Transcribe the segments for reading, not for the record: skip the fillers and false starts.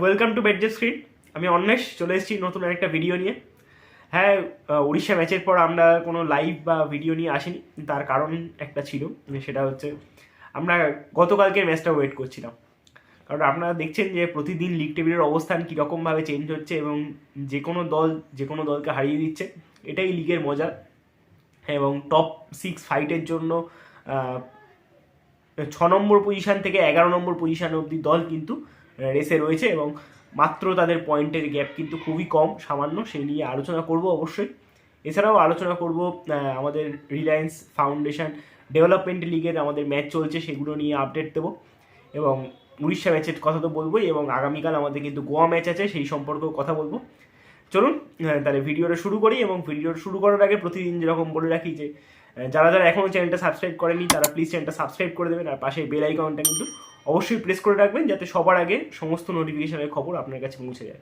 Welcome to বেডজে screen. আমি অন্বেষ চলে এসেছি নতুন একটা ভিডিও নিয়ে। হ্যাঁ, উড়িষ্যা ম্যাচের পর আমরা কোনো লাইভ বা ভিডিও নিয়ে আসিনি। তার কারণ একটা ছিল, সেটা হচ্ছে আমরা গতকালকের ম্যাচটা ওয়েট করছিলাম। কারণ আপনারা দেখছেন যে প্রতিদিন লিগ টেবিলের অবস্থান কীরকমভাবে চেঞ্জ হচ্ছে এবং যে কোনো দলকে হারিয়ে দিচ্ছে। এটাই লিগের মজা। এবং টপ 6 ফাইটের জন্য 6 নম্বর পজিশান থেকে 11 নম্বর পজিশান অবধি দল কিন্তু রেসে রয়েছে এবং মাত্র তাদের পয়েন্টের গ্যাপ কিন্তু খুবই কম, সামান্য। সেই নিয়ে আলোচনা করব অবশ্যই। এছাড়াও আলোচনা করব আমাদের রিলায়েন্স ফাউন্ডেশন ডেভেলপমেন্ট লিগের আমাদের ম্যাচ চলছে, সেগুলো নিয়ে আপডেট দেবো এবং উড়িষ্যা ম্যাচের কথা তো বলবোই, এবং আগামীকাল আমাদের কিন্তু গোয়া ম্যাচ আছে, সেই সম্পর্কেও কথা বলবো। চলুন তাহলে ভিডিওটা শুরু করি। এবং ভিডিওটা শুরু করার আগে প্রতিদিন যেরকম বলে রাখি যে যারা যারা এখনও চ্যানেলটা সাবস্ক্রাইব করেনি তারা প্লিজ চ্যানেলটা সাবস্ক্রাইব করে দেবেন, আর পাশে বেল আইকনটা কিন্তু অবশ্যই প্রেস করে রাখবেন যাতে সবার আগে সমস্ত নোটিফিকেশনের খবর আপনার কাছে পৌঁছে যায়।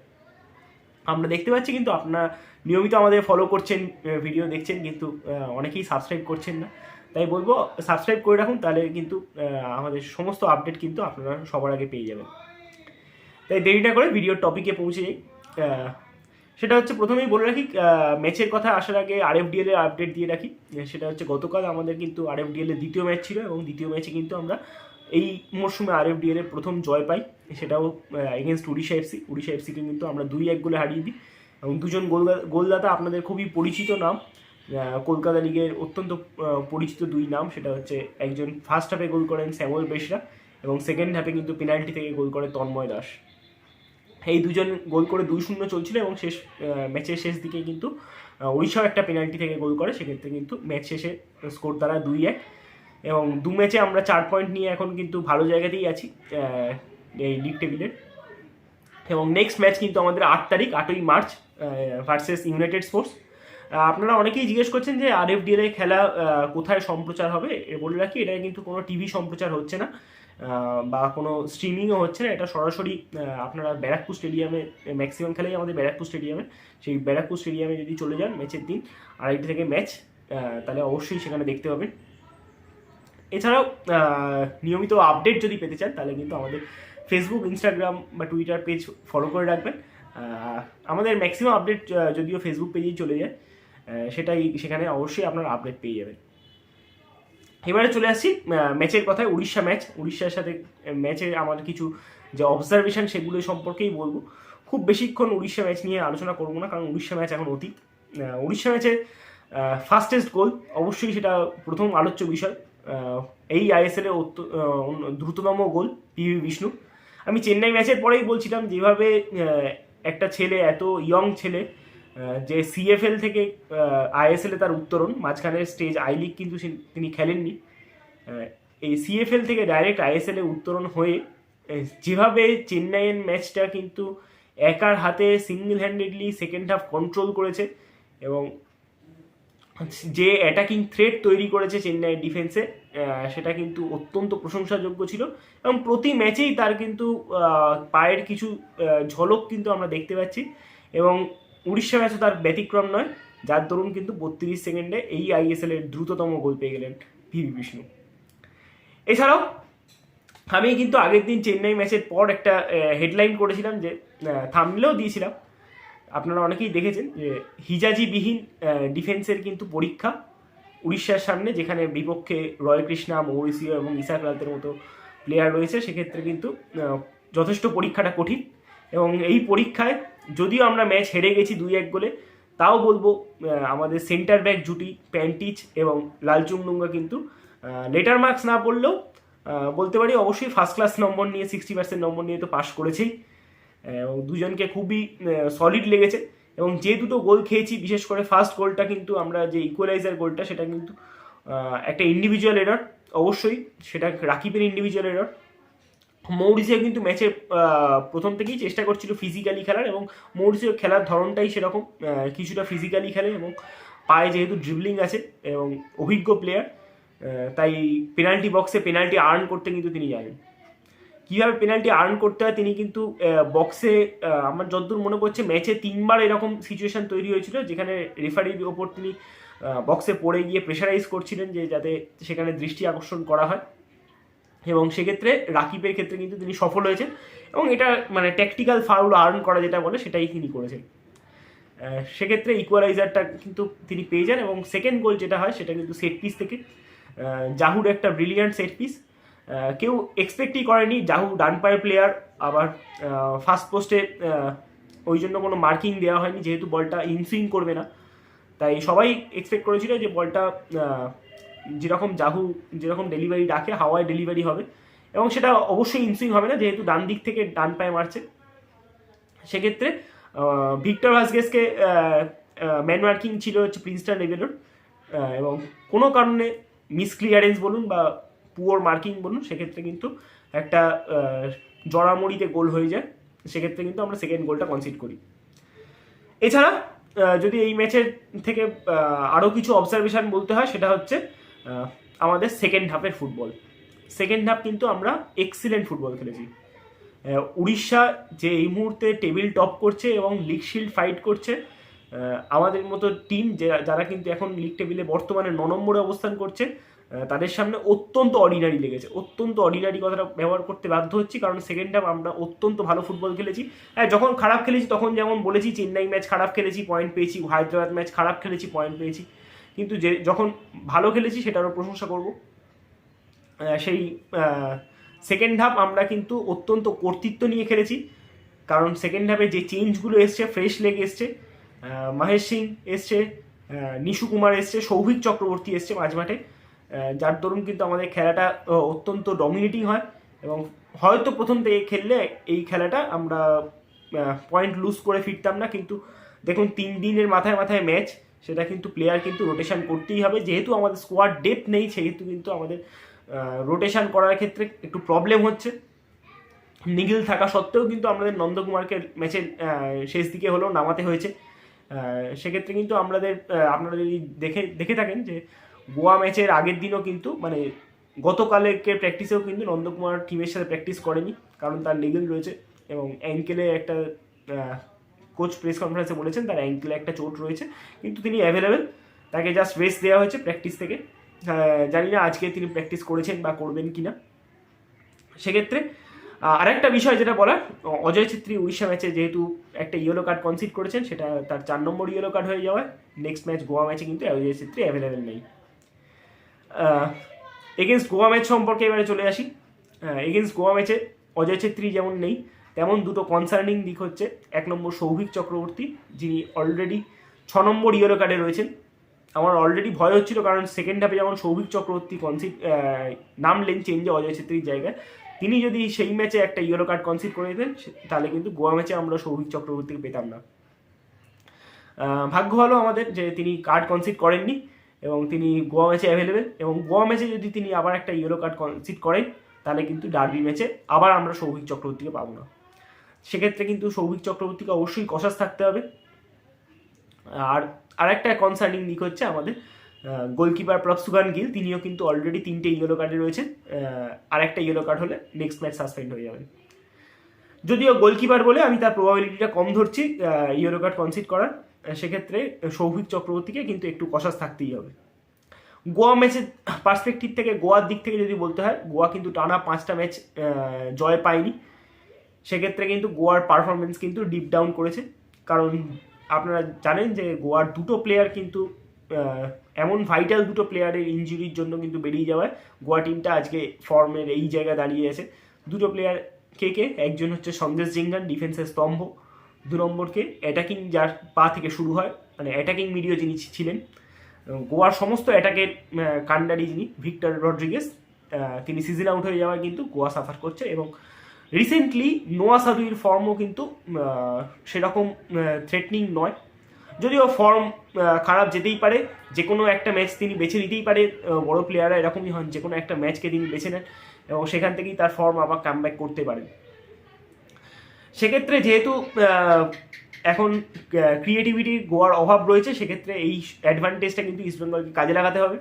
আমরা দেখতে পাচ্ছি কিন্তু আপনারা নিয়মিত আমাদের ফলো করছেন, ভিডিও দেখছেন, কিন্তু অনেকেই সাবস্ক্রাইব করছেন না। তাই বলবো সাবস্ক্রাইব করে রাখুন, তাহলে কিন্তু আমাদের সমস্ত আপডেট কিন্তু আপনারা সবার আগে পেয়ে যাবেন। তাই দেরিটা করে ভিডিওর টপিকে পৌঁছে যাই। সেটা হচ্ছে প্রথমেই বলে রাখি, ম্যাচের কথা আসার আগে আরএফডিএল এর আপডেট দিয়ে রাখি। সেটা হচ্ছে গতকাল আমাদের কিন্তু আরএফডিএল এর দ্বিতীয় ম্যাচ ছিল এবং দ্বিতীয় ম্যাচে কিন্তু আমরা এই মরশুমে আরএফডিএল এর প্রথম জয় পাই, সেটাও এগেনস্ট উড়িষ্যা এফসিকে কিন্তু আমরা 2-1 গোলে হারিয়ে দিই। এবং দুজন গোলদাতা আপনাদের খুবই পরিচিত নাম, কলকাতা লিগের অত্যন্ত পরিচিত দুই নাম। সেটা হচ্ছে একজন ফার্স্ট হাফে গোল করেন স্যামুয়েল বেশরা এবং সেকেন্ড হাফে কিন্তু পেনাল্টি থেকে গোল করে তন্ময় দাস। এই দুজন গোল করে 2-0 চলছিল এবং ম্যাচের শেষ দিকে কিন্তু উড়িষ্যাও একটা পেনাল্টি থেকে গোল করে, সেক্ষেত্রে কিন্তু ম্যাচ শেষে স্কোর দ্বারা 2-1। এবং দু ম্যাচে আমরা 4 পয়েন্ট নিয়ে এখন কিন্তু ভালো জায়গাতেই আছি এই লিগ টেবিলের। এবং নেক্সট ম্যাচ কিন্তু আমাদের 8ই মার্চ ভার্সেস ইউনাইটেড স্পোর্টস। আপনারা অনেকেই জিজ্ঞেস করছেন যে আরএফডিএল এর খেলা কোথায় সম্প্রচার হবে। বলে রাখি, এটা কিন্তু কোনো টিভি সম্প্রচার হচ্ছে না বা কোনো স্ট্রিমিংও হচ্ছে না। এটা সরাসরি আপনারা ব্যারাকপুর স্টেডিয়ামে, ম্যাক্সিমাম খেলাই আমাদের ব্যারাকপুর স্টেডিয়ামে, সেই ব্যারাকপুর স্টেডিয়ামে যদি চলে যান ম্যাচের দিন 2:30 থেকে ম্যাচ, তাহলে অবশ্যই সেখানে দেখতে পাবেন। এছাড়াও নিয়মিত আপডেট যদি পেতে চান তাহলে কিন্তু আমাদের ফেসবুক, ইনস্টাগ্রাম বা টুইটার পেজ ফলো করে রাখবেন। আমাদের ম্যাক্সিমাম আপডেট যদিও ফেসবুক পেজেই চলে যায়, সেখানে অবশ্যই আপনারা আপডেট পেয়ে যাবেন। এবারে চলে আসছি ম্যাচের কথায়। উড়িষ্যার সাথে ম্যাচে আমার কিছু যে অবজারভেশন সেগুলো সম্পর্কেই বলবো। খুব বেশিক্ষণ উড়িষ্যা ম্যাচ নিয়ে আলোচনা করবো না, কারণ উড়িষ্যা ম্যাচ এখন অতীত। উড়িষ্যা ম্যাচে ফাস্টেস্ট গোল অবশ্যই সেটা প্রথম আলোচ্য বিষয়। এই আইএসএল এর দ্রুততম গোল পিভি বিষ্ণু। আমি চেন্নাই ম্যাচের পরেই বলছিলাম যেভাবে একটা ছেলে, এত ইয়ং ছেলে, যে সিএফএল থেকে আইএসএল এ তার উত্তরণ, মাঝখানের স্টেজ আই লিগ কিন্তু তিনি খেলেননি, এই সিএফএল থেকে ডাইরেক্ট আইএসএল এ উত্তরণ হয়ে যেভাবে চেন্নাইয়ের ম্যাচটা কিন্তু একার হাতে single handedly second half control করেছে এবং যে অ্যাটাকিং থ্রেট তৈরি করেছে চেন্নাইয়ের ডিফেন্সে, সেটা কিন্তু অত্যন্ত প্রশংসাযোগ্য ছিল। এবং প্রতি ম্যাচেই তার কিন্তু পায়ের কিছু ঝলক কিন্তু আমরা দেখতে পাচ্ছি এবং উড়িষ্যা ম্যাচও তার ব্যতিক্রম নয়, যার দরুন কিন্তু 32 সেকেন্ডে এই আইএসএল এর দ্রুততম গোল পেয়ে গেলেন পিভি বিষ্ণু। এছাড়াও আমি কিন্তু আগের দিন চেন্নাই ম্যাচের পর একটা হেডলাইন করেছিলাম, যে থাম্বনেলেও দিয়েছিলাম, আপনারা অনেকেই দেখেছেন, যে হিজাজিবিহীন ডিফেন্সের কিন্তু পরীক্ষা উড়িষ্যার সামনে, যেখানে বিপক্ষে রয় কৃষ্ণা, মৌরিসিও এবং ইসাক রাতের মতো প্লেয়ার রয়েছে। সেক্ষেত্রে কিন্তু যথেষ্ট পরীক্ষাটা কঠিন এবং এই পরীক্ষায় যদিও আমরা ম্যাচ হেরে গেছি 2-1 গোলে, তাও বলবো আমাদের সেন্টার ব্যাক জুটি প্যান্টিচ এবং লালচুংডুঙ্গা কিন্তু লেটার মার্কস না পড়লেও বলতে পারি অবশ্যই ফার্স্ট ক্লাস নম্বর নিয়ে, 60% নম্বর নিয়ে তো পাস করেছেই। এবং দুজনকে খুবই সলিড লেগেছে। এবং যে দুটো গোল খেয়েছি, বিশেষ করে ফার্স্ট গোলটা কিন্তু আমরা যে ইকুয়ালাইজার গোলটা, সেটা কিন্তু একটা ইন্ডিভিজুয়াল এরর, অবশ্যই সেটা রাকিবের ইন্ডিভিজুয়াল এরর। মৌরিসিও কিন্তু ম্যাচে প্রথম থেকেই চেষ্টা করছিল ফিজিক্যালি খেলার, এবং মৌরিসিও খেলার ধরনটাই সেরকম, কিছুটা ফিজিক্যালি খেলে এবং পায়ে যেহেতু ড্রিবলিং আছে এবং অভিজ্ঞ প্লেয়ার, তাই পেনাল্টি বক্সে পেনাল্টি আর্ন করতে কিন্তু তিনি জানেন। কীভাবে পেনাল্টি আর্ন করতে হয় তিনি কিন্তু বক্সে, আমার যতদূর মনে পড়ছে ম্যাচে 3বার এরকম সিচুয়েশন তৈরি হয়েছিল, যেখানে রেফারির ওপর তিনি বক্সে পড়ে গিয়ে প্রেশারাইজ করছিলেন যে যাতে সেখানে দৃষ্টি আকর্ষণ করা হয়। এবং সেক্ষেত্রে রাকিবের ক্ষেত্রে কিন্তু তিনি সফল হয়েছেন এবং এটা মানে ট্যাকটিক্যাল ফাউল আর্ন করা যেটা বলে সেটাই তিনি করেছেন। সেক্ষেত্রে ইকুয়ালাইজারটা কিন্তু তিনি পেয়ে যান এবং সেকেন্ড গোল যেটা হয় সেটা কিন্তু সেট পিস থেকে। জাহুর একটা ব্রিলিয়ান্ট সেট পিস, কেউ এক্সপেক্টই করেনি। জাহু ডান পায়ের প্লেয়ার, আবার ফার্স্ট পোস্টে ওই জন্য কোনো মার্কিং দেওয়া হয়নি যেহেতু বলটা ইনসুইং করবে না, তাই সবাই এক্সপেক্ট করেছিল যে বলটা যেরকম জাহু যেরকম ডেলিভারি ডাকে হাওয়ায় ডেলিভারি হবে এবং সেটা অবশ্যই ইনসুইং হবে না যেহেতু ডান দিক থেকে ডান পায়ে মারছে। সেক্ষেত্রে ভিক্টর ভাসকেসকে ম্যান মার্কিং ছিল হচ্ছে প্রিন্সটন লেভেলের এবং কোনো কারণে মিসক্লিয়ারেন্স বলুন বা পুয়ার মার্কিং বলুন, সেক্ষেত্রে কিন্তু একটা জড়ামড়িতে গোল হয়ে যায়। সেক্ষেত্রে কিন্তু আমরা সেকেন্ড গোলটা কনসিড করি। এছাড়া যদি এই ম্যাচের থেকে আরও কিছু অবজারভেশন বলতে হয় সেটা হচ্ছে আমাদের সেকেন্ড হাফের ফুটবল। সেকেন্ড হাফ কিন্তু আমরা এক্সিলেন্ট ফুটবল খেলেছি। উড়িষ্যা যে এই মুহূর্তে টেবিল টপ করছে এবং লিগ শিল্ড ফাইট করছে, আমাদের মতো টিম যারা কিন্তু এখন লিগ টেবিলে বর্তমানে 9 নম্বরে অবস্থান করছে, তাদের সামনে অত্যন্ত অর্ডিনারি লেগেছে। অত্যন্ত অর্ডিনারি কথাটা ব্যবহার করতে বাধ্য হচ্ছি কারণ সেকেন্ড হাফ আমরা অত্যন্ত ভালো ফুটবল খেলেছি। হ্যাঁ, যখন খারাপ খেলেছি তখন যেমন বলেছি চেন্নাই ম্যাচ খারাপ খেলেছি পয়েন্ট পেয়েছি, হায়দ্রাবাদ ম্যাচ খারাপ খেলেছি পয়েন্ট পেয়েছি, কিন্তু যখন ভালো খেলেছি সেটারও প্রশংসা করব। সেই সেকেন্ড হাফ আমরা কিন্তু অত্যন্ত কর্তৃত্ব নিয়ে খেলেছি কারণ সেকেন্ড হাফে যে চেঞ্জগুলো এসছে, ফ্রেশ লেগ এসছে, মহেশ সিং এসছে, নিশু কুমার এসছে, সৌভিক চক্রবর্তী এসছে মাঝমাঠে, যার দরুন কিন্তু আমাদের খেলাটা অত্যন্ত ডমিনেটিং হয় এবং হয়তো প্রথম থেকে খেললে এই খেলাটা আমরা পয়েন্ট লুজ করে ফিরতাম না, কিন্তু দেখুন 3 দিনের মাথায় মাথায় ম্যাচ, সেটা কিন্তু প্লেয়ার কিন্তু রোটেশন করতেই হবে। যেহেতু আমাদের স্কোয়াড ডেপথ নেই সেহেতু কিন্তু আমাদের রোটেশন করার ক্ষেত্রে একটু প্রবলেম হচ্ছে। নিখিল থাকা সত্ত্বেও কিন্তু আমাদের নন্দকুমারকে ম্যাচের শেষ দিকে হলেও নামাতে হয়েছে। সেক্ষেত্রে কিন্তু আপনারা যদি দেখে থাকেন যে গোয়া ম্যাচের আগের দিনও কিন্তু মানে গতকালকে প্র্যাকটিসেও কিন্তু নন্দকুমার টিমের সাথে প্র্যাকটিস করেনি কারণ তার নিগল রয়েছে এবং অ্যাঙ্কেলে একটা কোচ প্রেস কনফারেন্সে বলেছেন তার অ্যাঙ্কেলে একটা চোট রয়েছে, কিন্তু তিনি অ্যাভেলেবেল, তাকে জাস্ট রেস্ট দেওয়া হয়েছে প্র্যাকটিস থেকে। জানি না আজকে তিনি প্র্যাকটিস করেছেন বা করবেন কিনা। সেক্ষেত্রে আরেকটা বিষয় যেটা বলার, অজয় ছেত্রী উড়িষ্যা ম্যাচে যেহেতু একটা ইয়েলো কার্ড কনসিড করেছেন, সেটা তার 4 নম্বর ইয়েলো কার্ড হয়ে যাওয়ায় নেক্সট ম্যাচ গোয়া ম্যাচে কিন্তু অজয় ছেত্রী অ্যাভেলেবেল নেই। এগেনস্ট গোয়া ম্যাচ সম্পর্কে এবারে চলে আসি। এগেনস্ট গোয়া ম্যাচে অজয় ছেত্রী যেমন নেই তেমন দুটো কনসার্নিং দিক হচ্ছে। 1 নম্বর সৌভিক চক্রবর্তী, যিনি অলরেডি 6 নম্বর ইয়েলো কার্ডে রয়েছেন। আমার অলরেডি ভয় হচ্ছিল কারণ সেকেন্ড হাফে যেমন সৌভিক চক্রবর্তী নামলেন চেঞ্জে অজয় ছেত্রীর জায়গায়, তিনি যদি সেই ম্যাচে একটা ইয়েলো কার্ড কনসিড করে দিতেন তাহলে কিন্তু গোয়া ম্যাচে আমরা সৌভিক চক্রবর্তীকে পেতাম না। ভাগ্য ভালো আমাদের যে তিনি কার্ড কনসিড করেননি এবং তিনি গোয়া ম্যাচে অ্যাভেলেবেল, এবং গোয়া ম্যাচে যদি তিনি আবার একটা ইয়েলো কার্ড কনসিড করেন তাহলে কিন্তু ডার্বি ম্যাচে আবার আমরা সৌভিক চক্রবর্তীকে পাবো না। সেক্ষেত্রে কিন্তু সৌভিক চক্রবর্তীকে অবশ্যই কসাস থাকতে হবে। আর একটা কনসার্নিং দিক হচ্ছে আমাদের গোলকিপার প্রভসুগান গিল, তিনিও কিন্তু অলরেডি 3টে ইয়েলো কার্ডে রয়েছেন। আর একটা ইয়েলো কার্ড হলে নেক্সট ম্যাচ সাসপেন্ড হয়ে যাবেন। যদিও গোলকিপার বলে আমি তার প্রবাবিলিটিটা কম ধরছি ইয়েলো কার্ড কনসিড করার, সেক্ষেত্রে সৌভিক চক্রবর্তীকে কিন্তু একটু কসাস থাকতেই হবে। গোয়া ম্যাচের পার্সপেক্টিভ থেকে, গোয়ার দিক থেকে যদি বলতে হয়, গোয়া কিন্তু টানা 5টা ম্যাচ জয় পায়নি। সেক্ষেত্রে কিন্তু গোয়ার পারফরমেন্স কিন্তু ডিপ ডাউন করেছে, কারণ আপনারা জানেন যে গোয়ার দুটো প্লেয়ার কিন্তু এমন ভাইটাল দুটো প্লেয়ারের ইনজুরির জন্য কিন্তু বেরিয়ে যাওয়ায় গোয়া টিমটা আজকে ফর্মের এই জায়গায় দাঁড়িয়ে আছে। দুটো প্লেয়ার কে একজন হচ্ছে সন্দেশ জিঙ্গান, ডিফেন্সের স্তম্ভ। 2 নম্বরকে অ্যাটাকিং, যার পা থেকে শুরু হয়, মানে অ্যাটাকিং মিডিও যিনি ছিলেন, গোয়ার সমস্ত অ্যাটাকের কান্ডারি যিনি, ভিক্টর রড্রিগেস, তিনি সিজন আউট হয়ে যাওয়ায় কিন্তু গোয়া সাফার করছে। এবং রিসেন্টলি নোয়া সাদুইর ফর্মও কিন্তু সেরকম থ্রেটনিং নয়, যদিও ফর্ম খারাপ যেতেই পারে, যে কোনো একটা ম্যাচ তিনি বেছে নিতেই পারে। বড় প্লেয়াররা এরকমই হন, যে কোনো একটা ম্যাচকে তিনি বেছে নেন এবং সেখান থেকেই তার ফর্ম আবার কামব্যাক করতে পারেন। সেক্ষেত্রে যেহেতু এখন ক্রিয়েটিভিটির গোয়ার অভাব রয়েছে, সেক্ষেত্রে এই অ্যাডভান্টেজটা কিন্তু ইস্টবেঙ্গলকে কাজে লাগাতে হবে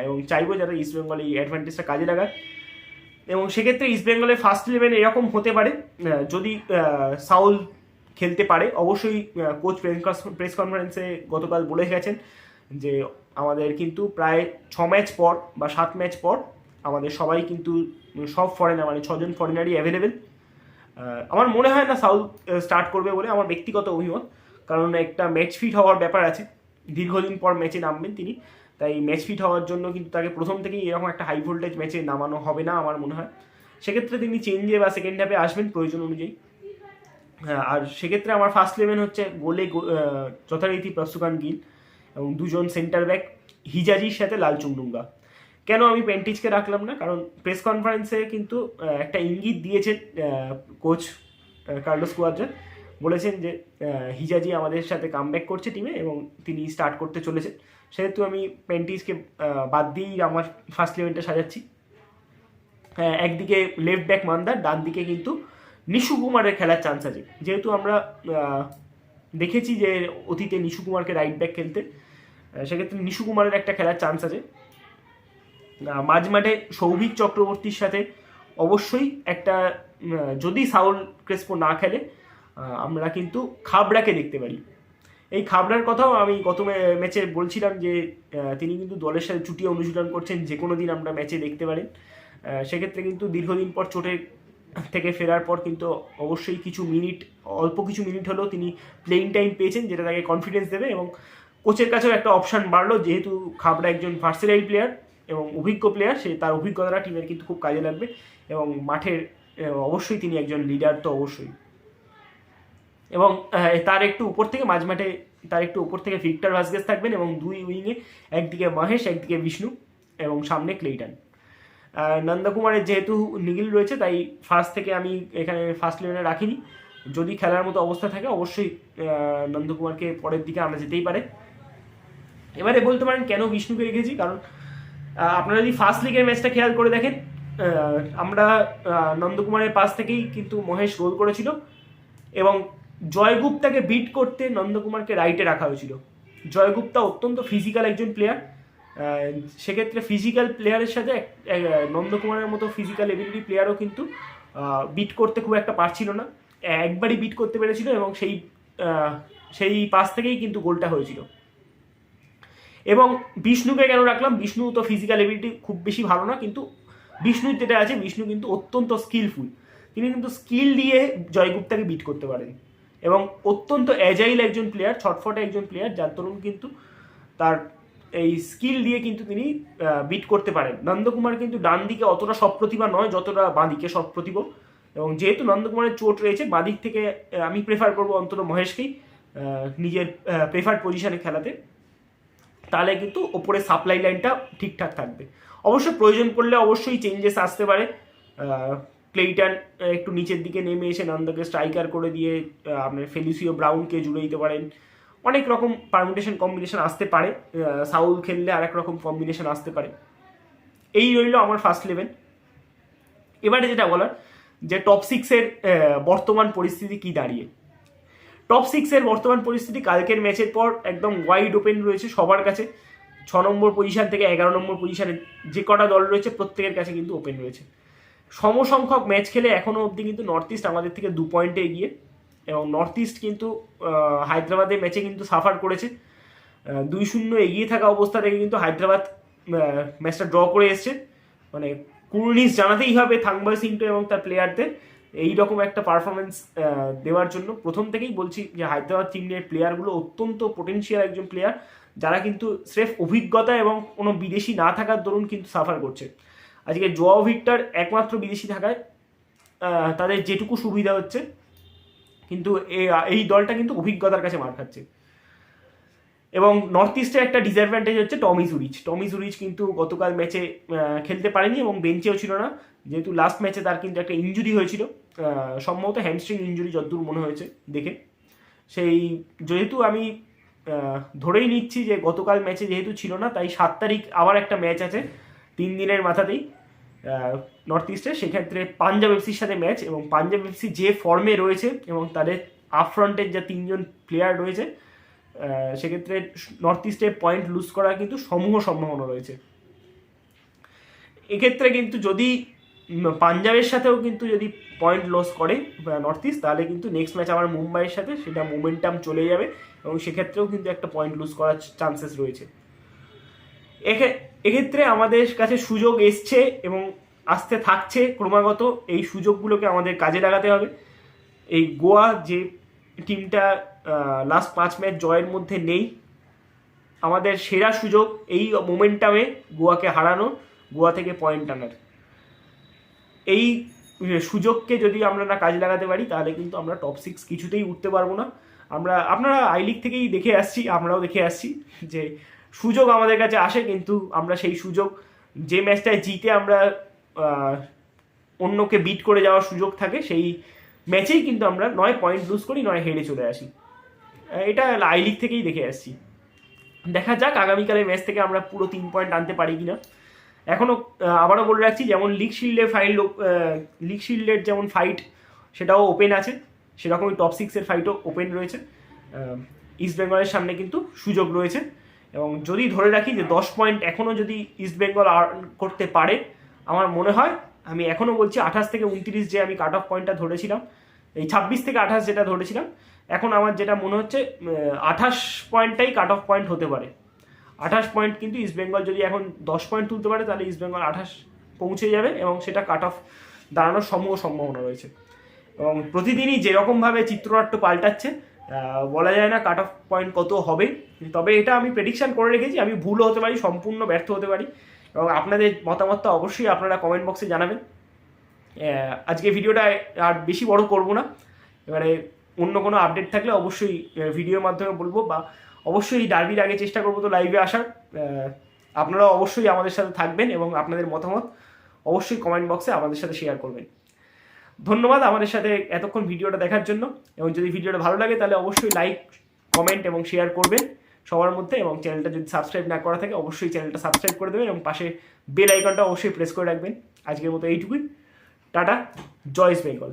এবং চাইবো যারা ইস্টবেঙ্গল এই অ্যাডভান্টেজটা কাজে লাগায়। এবং সেক্ষেত্রে ইস্টবেঙ্গলের ফার্স্ট 11 এরকম হতে পারে, যদি সাউল খেলতে পারে। অবশ্যই কোচ প্রেস কনফারেন্সে গতকাল বলে গেছেন যে আমাদের কিন্তু প্রায় 6 ম্যাচ পর বা 7 ম্যাচ পর আমাদের সবাই কিন্তু সব ফরেনার মানে 6জন ফরেনারই অ্যাভেলেবেল। আমার মনে হয় না সাউথ স্টার্ট করবে বলে, আমার ব্যক্তিগত অভিমত, কারণ একটা ম্যাচ ফিট হওয়ার ব্যাপার আছে, দীর্ঘদিন পর ম্যাচে নামবেন তিনি, তাই ম্যাচ ফিট হওয়ার জন্য কিন্তু তাকে প্রথম থেকেই এরকম একটা হাই ভোল্টেজ ম্যাচে নামানো হবে না আমার মনে হয়। সেক্ষেত্রে তিনি চেঞ্জে বা সেকেন্ড হাফে আসবেন প্রয়োজন অনুযায়ী। আর সেক্ষেত্রে আমার ফার্স্ট 11 হচ্ছে গোলে যথারীতি প্রসুকান গিল এবং 2জন সেন্টার ব্যাক হিজাজির সাথে লালচুংডুঙ্গা। কেন আমি পেন্টিচকে রাখলাম না, কারণ প্রেস কনফারেন্সে কিন্তু একটা ইঙ্গিত দিয়েছেন কোচ কার্লোস কুয়াদ্রা, বলেছেন যে হিজাজি আমাদের সাথে কামব্যাক করছে টিমে এবং তিনি স্টার্ট করতে চলেছেন। সেহেতু আমি পেন্টিচকে বাদ দিয়েই আমার ফার্স্ট 11টা সাজাচ্ছি। একদিকে লেফট ব্যাক মান্দার, ডান দিকে কিন্তু নিশু কুমারের খেলার চান্স আছে, যেহেতু আমরা দেখেছি যে অতীতে নিশু কুমারকে রাইট ব্যাক খেলতে, সেক্ষেত্রে নিশু কুমারের একটা খেলার চান্স আছে। মাঝমাঠে সৌভিক চক্রবর্তীর সাথে অবশ্যই একটা, যদি সাউল ক্রেসপো না খেলে আমরা কিন্তু খাবড়াকে দেখতে পারি। এই খাবড়ার কথাও আমি গত ম্যাচে বলছিলাম যে তিনি কিন্তু দলের সাথে চুটিয়ে অনুশীলন করছেন, যে কোনো দিন আমরা ম্যাচে দেখতে পারেন। সেক্ষেত্রে কিন্তু দীর্ঘদিন পর চোটের থেকে ফেরার পর কিন্তু অবশ্যই অল্প কিছু মিনিট হলেও তিনি প্লেইং টাইম পেয়েছেন, যেটা তাকে কনফিডেন্স দেবে এবং কোচের কাছেও একটা অপশান বাড়লো, যেহেতু খাবড়া একজন ভার্সেটাইল প্লেয়ার এবং অভিজ্ঞ প্লেয়ার, তার অভিজ্ঞতাটা টিমের কিন্তু খুব কাজে লাগবে এবং মাঠের অবশ্যই তিনি একজন লিডার তো অবশ্যই। এবং তার একটু উপর থেকে ভিক্টর ভাস্কেস থাকবেন এবং 2 উইংয়ে একদিকে মহেশ, একদিকে বিষ্ণু এবং সামনে ক্লেইটন। নন্দকুমারের যেহেতু নিগিল রয়েছে, তাই আমি এখানে ফার্স্ট 11-এ রাখিনি। যদি খেলার মতো অবস্থা থাকে অবশ্যই নন্দকুমারকে পরের দিকে আনা যেতেই পারে। এবারে বলতে পারেন কেন বিষ্ণুকে রেখেছি, কারণ আপনারা যদি ফার্স্ট লিগের ম্যাচটা খেয়াল করে দেখেন, আমরা নন্দকুমারের পাশ থেকেই কিন্তু মহেশ গোল করেছিল এবং জয়গুপ্তাকে বিট করতে নন্দকুমারকে রাইটে রাখা হয়েছিল। জয়গুপ্তা অত্যন্ত ফিজিক্যাল একজন প্লেয়ার, সেক্ষেত্রে ফিজিক্যাল প্লেয়ারের সাথে নন্দকুমারের মতো ফিজিক্যাল এবিলিটি প্লেয়ারও কিন্তু বিট করতে খুব একটা পারছিল না, একবারই বিট করতে পেরেছিল এবং সেই পাস থেকেই কিন্তু গোলটা হয়েছিল। এবং বিষ্ণুকে কেন রাখলাম, বিষ্ণু তো ফিজিক্যাল এবিলিটি খুব বেশি ভালো না, কিন্তু বিষ্ণুর যেটা আছে, বিষ্ণু কিন্তু অত্যন্ত স্কিলফুল, তিনি কিন্তু স্কিল দিয়ে জয়গুপ্তাকে বিট করতে পারেন এবং অত্যন্ত অ্যাজাইল একজন প্লেয়ার, ছটফটে একজন প্লেয়ার, যার দরুন কিন্তু তার এই স্কিল দিয়ে কিন্তু তিনি বিট করতে পারেন। নন্দকুমার কিন্তু ডান দিকে অতটা সপ্রতিভা নয় যতটা বাঁ দিকে সপ্রতিভ, এবং যেহেতু নন্দকুমারের চোট রয়েছে, বাঁ দিক থেকে আমি প্রেফার করবো অন্তত মহেশকেই নিজের প্রেফার্ড পজিশনে খেলাতে, তাহলে কিন্তু ওপরে সাপ্লাই লাইনটা ঠিকঠাক থাকবে। অবশ্য প্রয়োজন পড়লে অবশ্যই চেঞ্জেস আসতে পারে, ক্লেইটন একটু নিচের দিকে নেমে এসে নন্দকে স্ট্রাইকার করে দিয়ে আপনার ফেলিসিও ব্রাউনকে জুড়ে দিতে পারেন, অনেক রকম কম্বিনেশন আসতে পারে, সাউল খেললে আর এক রকম কম্বিনেশন আসতে পারে। এই রইল আমার ফার্স্ট 11। এবারে যেটা বলার, যে টপ 6-এর বর্তমান পরিস্থিতি কি দাঁড়িয়ে। টপ 6-এর বর্তমান পরিস্থিতি কালকের ম্যাচের পর একদম ওয়াইড ওপেন রয়েছে সবার কাছে। 6 নম্বর পজিশন থেকে 11 নম্বর পজিশনে যে কটা দল রয়েছে প্রত্যেকের কাছে কিন্তু ওপেন রয়েছে। সমসংখ্যক ম্যাচ খেলে এখনও অবধি কিন্তু নর্থ ইস্ট আমাদের থেকে 2 পয়েন্টে এগিয়ে, এবং নর্থ ইস্ট কিন্তু হায়দ্রাবাদের ম্যাচে কিন্তু সাফার করেছে। 2-0 এগিয়ে থাকা অবস্থা থেকে কিন্তু হায়দ্রাবাদ ম্যাচটা ড্র করে এসছে। মানে কুর্নিশ জানাতেই হবে থাংবাই সিংটো এবং তার প্লেয়ারদের এইরকম একটা পারফরমেন্স দেওয়ার জন্য। প্রথম থেকেই বলছি যে হায়দ্রাবাদ টিমের প্লেয়ারগুলো অত্যন্ত পোটেনশিয়াল একজন প্লেয়ার, যারা কিন্তু স্রেফ অভিজ্ঞতা এবং কোনো বিদেশি না থাকার দরুন কিন্তু সাফার করছে। আজকে জোয়াও ভিক্টর একমাত্র বিদেশি থাকায় তাদের যেটুকু সুবিধা হচ্ছে, কিন্তু এই দলটা কিন্তু অভিজ্ঞতার কাছে মার খাচ্ছে। এবং নর্থ ইস্টের একটা ডিসঅ্যাডভান্টেজ হচ্ছে টমি জুরিচ কিন্তু গতকাল ম্যাচে খেলতে পারেনি এবং বেঞ্চেও ছিল না, যেহেতু লাস্ট ম্যাচে তার কিন্তু একটা ইনজুরি হয়েছিল, সম্ভবত হ্যামস্ট্রিং ইনজুরি যতদূর মনে হয়েছে দেখে। যেহেতু আমি ধরেই নিচ্ছি যে গতকাল ম্যাচে যেহেতু ছিল না, তাই 7 তারিখ আবার একটা ম্যাচ আছে 3 দিনের মাথাতেই নর্থ ইস্টে, সেক্ষেত্রে পাঞ্জাব এফসির সাথে ম্যাচ, এবং পাঞ্জাব এফসি যে ফর্মে রয়েছে এবং তাদের আপফ্রন্টের যে 3জন প্লেয়ার রয়েছে, সেক্ষেত্রে নর্থ ইস্টে পয়েন্ট লুজ করার কিন্তু সম্ভাবনা রয়েছে। এক্ষেত্রে কিন্তু যদি পাঞ্জাবের সাথেও কিন্তু যদি পয়েন্ট লস করে নর্থ ইস্ট, তাহলে কিন্তু নেক্সট ম্যাচ আবার মুম্বাইয়ের সাথে সেটা মোমেন্টাম চলে যাবে এবং সেক্ষেত্রেও কিন্তু একটা পয়েন্ট লুজ করার চান্সেস রয়েছে। এক্ষেত্রে আমাদের কাছে সুযোগ এসছে এবং আসতে থাকছে ক্রমাগত। এই সুযোগগুলোকে আমাদের কাজে লাগাতে হবে। এই গোয়া যে টিমটা লাস্ট 5 ম্যাচ জয়ের মধ্যে নেই, আমাদের সেরা সুযোগ এই মোমেন্টামে গোয়াকে হারানো, গোয়া থেকে পয়েন্ট আনার। এই সুযোগকে যদি আমরা না কাজে লাগাতে পারি তাহলে কিন্তু আমরা টপ 6 কিছুতেই উঠতে পারবো না। আপনারা আই লিগ থেকেই দেখে আসছি, আমরাও দেখে আসছি যে সুযোগ আমাদের কাছে আসে, কিন্তু আমরা সেই সুযোগ, যে ম্যাচটায় জিতে আমরা অন্যকে বিট করে যাওয়ার সুযোগ থাকে, সেই ম্যাচেই কিন্তু আমরা নয় পয়েন্ট লুজ করি, নয় হেরে চলে আসি। এটা আই লিগ থেকেই দেখে আসছি। দেখা যাক আগামীকালের ম্যাচ থেকে আমরা পুরো 3 পয়েন্ট আনতে পারি কিনা। এখনও আবারও বলে রাখছি, যেমন লিগ শিল্ডের যেমন ফাইট সেটাও ওপেন আছে, সেরকমই টপ 6-এর ফাইটও ওপেন রয়েছে। ইস্ট বেঙ্গলের সামনে কিন্তু সুযোগ রয়েছে, এবং যদি ধরে রাখি যে 10 পয়েন্ট এখনও যদি ইস্ট বেঙ্গল আর্ন করতে পারে, আমার মনে হয়, আমি এখনও বলছি 28 থেকে 29 যে আমি কাট অফ পয়েন্টটা ধরেছিলাম, এই 26 থেকে 28 যেটা ধরেছিলাম, এখন আমার যেটা মনে হচ্ছে 28 পয়েন্টটাই কাট অফ পয়েন্ট হতে পারে। 28 পয়েন্ট কিন্তু ইস্ট বেঙ্গল যদি এখন 10 পয়েন্ট তুলতে পারে তাহলে ইস্ট বেঙ্গল 28 পৌঁছে যাবে, এবং সেটা কাট অফ দাঁড়ানোর সম্ভাবনা রয়েছে। এবং প্রতিদিনই যেরকমভাবে চিত্রনাট্য পাল্টাচ্ছে, বলা যায় না কাট অফ পয়েন্ট কত হবে। তবে এটা আমি প্রেডিকশান করে রেখেছি, আমি ভুলও হতে পারি, সম্পূর্ণ ব্যর্থ হতে পারি। এবং আপনাদের মতামতটা অবশ্যই আপনারা কমেন্ট বক্সে জানাবেন। আজকে ভিডিওটা আর বেশি বড় করব না, এবারে অন্য কোনো আপডেট থাকলে অবশ্যই ভিডিওর মাধ্যমে বলবো, বা অবশ্যই ডার্বির আগে চেষ্টা করবো তো লাইভে আসার। আপনারা অবশ্যই আমাদের সাথে থাকবেন এবং আপনাদের মতামত অবশ্যই কমেন্ট বক্সে আমাদের সাথে শেয়ার করবেন। ধন্যবাদ আমাদের সাথে এতক্ষণ ভিডিওটা দেখার জন্য, এবং যদি ভিডিওটা ভালো লাগে তাহলে অবশ্যই লাইক, কমেন্ট এবং শেয়ার করবেন সবার মধ্যে, এবং চ্যানেলটা যদি সাবস্ক্রাইব না করা থাকে অবশ্যই চ্যানেলটা সাবস্ক্রাইব করে দেবেন, এবং পাশে বেল আইকনটা অবশ্যই প্রেস করে রাখবেন। আজকের মতো এইটুকুই, টাটা, জয় ইস্ট বেঙ্গল।